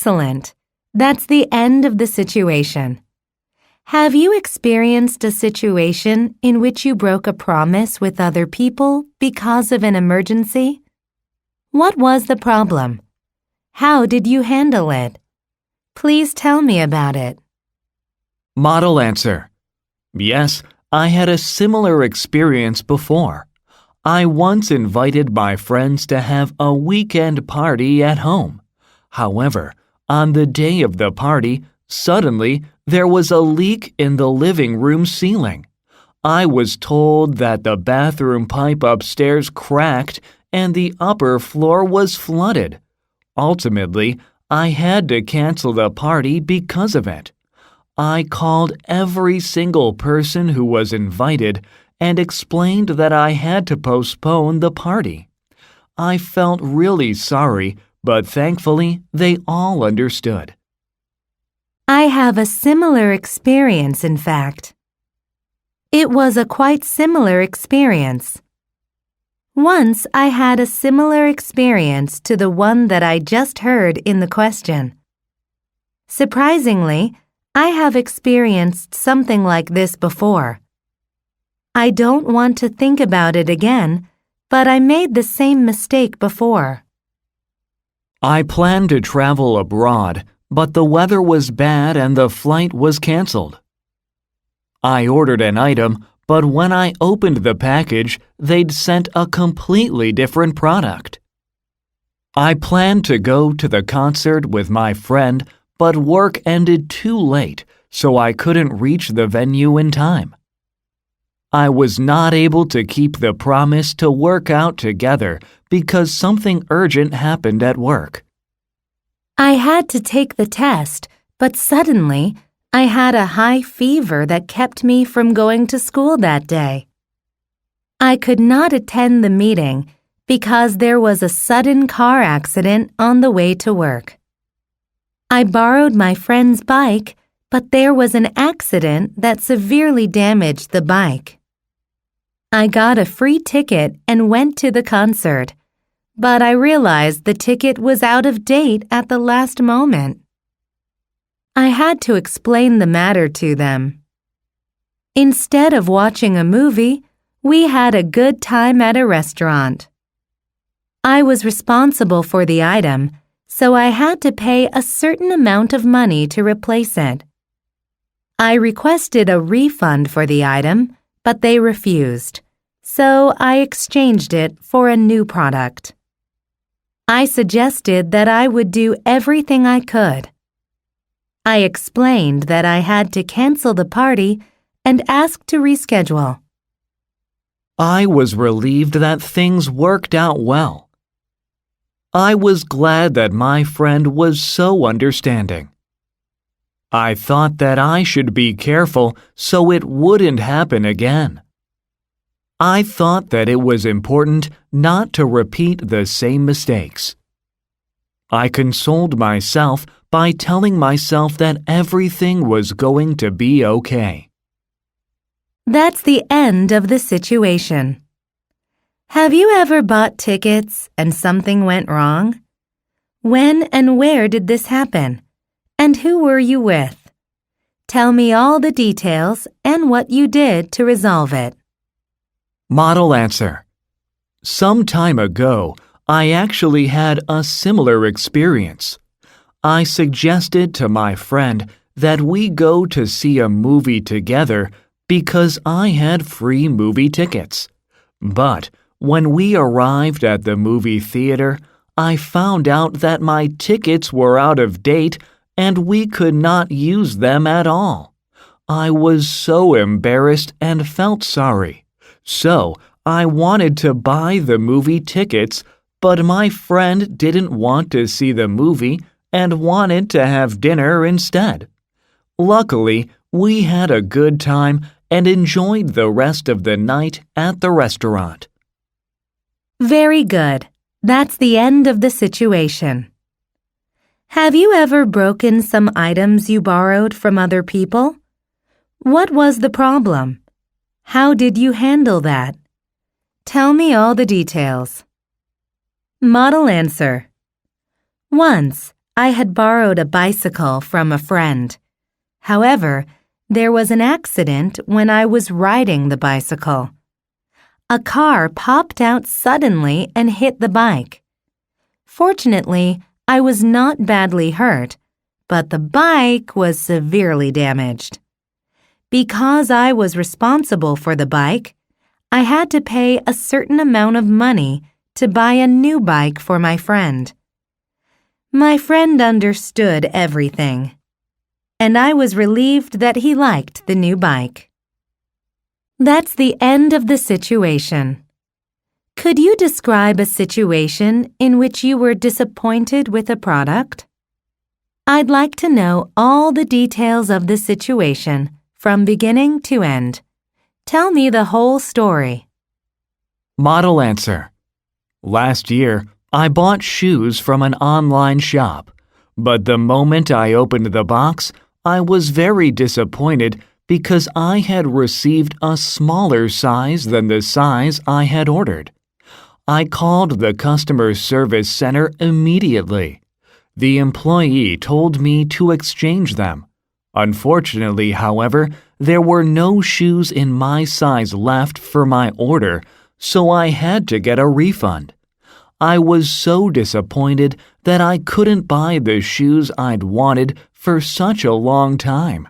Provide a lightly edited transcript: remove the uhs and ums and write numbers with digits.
Excellent. That's the end of the situation. Have you experienced a situation in which you broke a promise with other people because of an emergency? What was the problem? How did you handle it? Please tell me about it. Model answer. Yes, I had a similar experience before. I once invited my friends to have a weekend party at home. However, on the day of the party, suddenly there was a leak in the living room ceiling. I was told that the bathroom pipe upstairs cracked and the upper floor was flooded. Ultimately, I had to cancel the party because of it. I called every single person who was invited and explained that I had to postpone the party. I felt really sorry, but thankfully they all understood. I have a similar experience, in fact. It was a quite similar experience. Once I had a similar experience to the one that I just heard in the question. Surprisingly, I have experienced something like this before. I don't want to think about it again, but I made the same mistake before. I planned to travel abroad, but the weather was bad and the flight was canceled. I ordered an item, but when I opened the package, they'd sent a completely different product. I planned to go to the concert with my friend, but work ended too late, so I couldn't reach the venue in time. I was not able to keep the promise to work out together because something urgent happened at work. I had to take the test, but suddenly I had a high fever that kept me from going to school that day. I could not attend the meeting because there was a sudden car accident on the way to work. I borrowed my friend's bike, but there was an accident that severely damaged the bike. I got a free ticket and went to the concert, but I realized the ticket was out of date at the last moment. I had to explain the matter to them. Instead of watching a movie, we had a good time at a restaurant. I was responsible for the item, so I had to pay a certain amount of money to replace it. I requested a refund for the item, but they refused, so I exchanged it for a new product. I suggested that I would do everything I could. I explained that I had to cancel the party and asked to reschedule. I was relieved that things worked out well. I was glad that my friend was so understanding. I thought that I should be careful so it wouldn't happen again. I thought that it was important not to repeat the same mistakes. I consoled myself by telling myself that everything was going to be okay. That's the end of the situation. Have you ever bought tickets and something went wrong? When and where did this happen? And who were you with? Tell me all the details and what you did to resolve it. Model answer. Some time ago, I actually had a similar experience. I suggested to my friend that we go to see a movie together because I had free movie tickets. But when we arrived at the movie theater, I found out that my tickets were out of date and we could not use them at all. I was so embarrassed and felt sorry. So I wanted to buy the movie tickets, but my friend didn't want to see the movie and wanted to have dinner instead. Luckily, we had a good time and enjoyed the rest of the night at the restaurant. Very good. That's the end of the situation. Have you ever broken some items you borrowed from other people? What was the problem? How did you handle that? Tell me all the details. Model answer. Once, I had borrowed a bicycle from a friend. However, there was an accident when I was riding the bicycle. A car popped out suddenly and hit the bike. Fortunately, I was not badly hurt, but the bike was severely damaged. Because I was responsible for the bike, I had to pay a certain amount of money to buy a new bike for my friend. My friend understood everything, and I was relieved that he liked the new bike. That's the end of the situation. Could you describe a situation in which you were disappointed with a product? I'd like to know all the details of the situation from beginning to end. Tell me the whole story. Model answer. Last year, I bought shoes from an online shop, but the moment I opened the box, I was very disappointed because I had received a smaller size than the size I had ordered. I called the customer service center immediately. The employee told me to exchange them. Unfortunately, however, there were no shoes in my size left for my order, so I had to get a refund. I was so disappointed that I couldn't buy the shoes I'd wanted for such a long time.